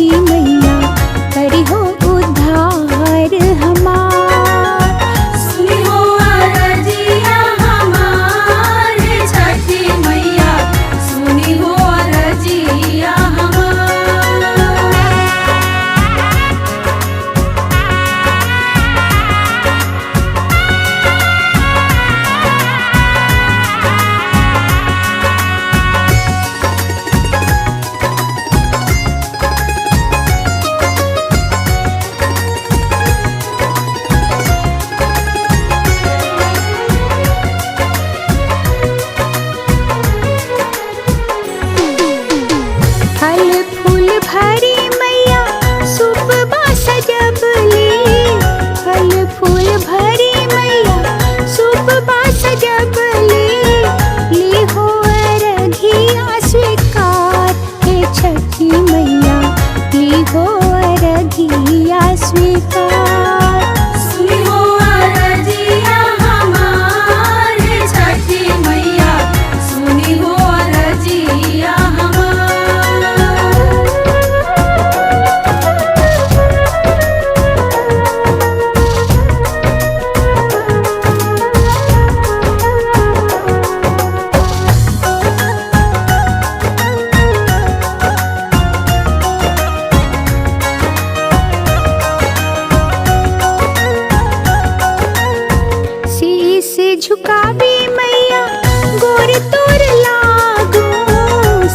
छठी मैया करी हो उद्धार हमार। सुनी हो अरजिया हमारे छठी मैया, सुनी हो अरजिया हमार। फल फूल भरी मैया सुपबा सजबली। फल फूल भरी मैया सुपबा सजबली। ली हो अरघिया स्वीकार हे छठी मैया, ली हो अरघिया स्वीकार। सुनी हो अरजिया हमारे छठी मैया, सुनी हो अरजिया हमार। शीश झुकावी मैया गोर तोर लागो।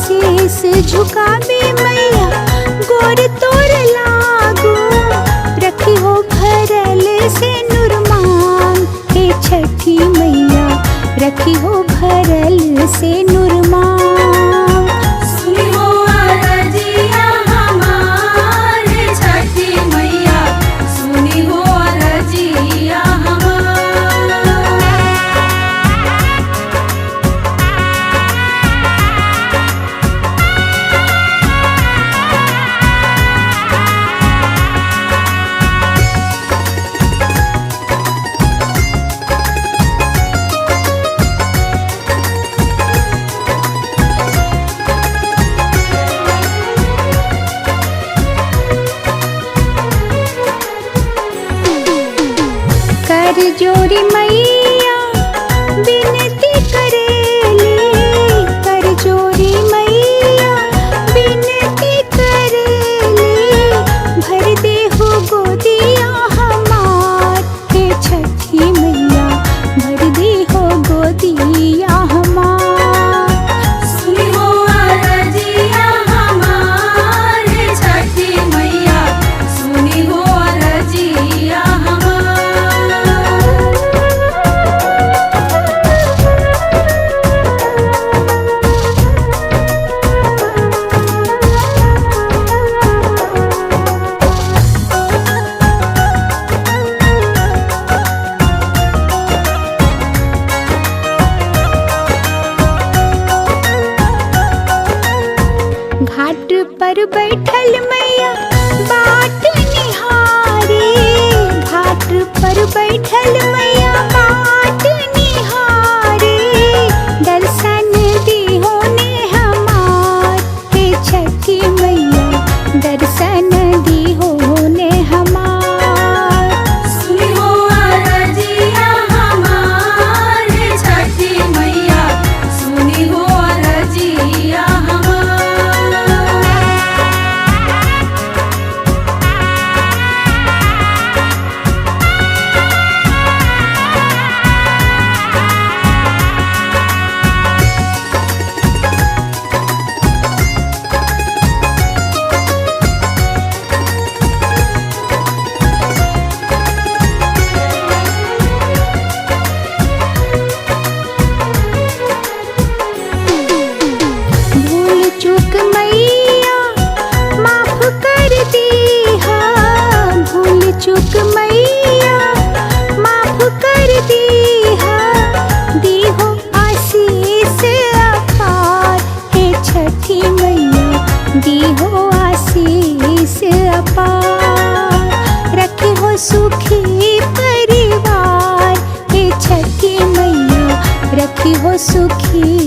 शीश झुकावी मैया गोर तोर लागो। रखी हो भरल से नुरमान हे छठी मैया, रखी हो भरल से नुरमान। सुनी हो अरजिया हमारे छठी मैया, सुनी हो अरजिया हमार। कर जोरी मैया विनती करेली। कर जोरी मैया विनती करेली। भर दे हो गोदिया हमार हे छठी मैया, भर दे हो गोदिया हमार। सुनी हो अरजिया हमारे छठी मैया, सुनी हो अरजिया हमार। घाट पर बैठल मैया बाट निहारे। घाट पर बैठल मैया बाट निहारे। दर्शन दिहो ने हमार हे छठी मैया, दर्शन दिहो ने हमार। सुनी हो अरजिया हमारे छठी मैया, सुनी हो अरजिया हमार। भूल चूक मैया माफ कर दीहा। भूल चूक मैया माफ कर दीहा। दीहो आशीष अपार हे छठी मैया, दीहो आशीष अपार। रखी हो सुखी परिवार हे छठी मैया, रखी हो सुखी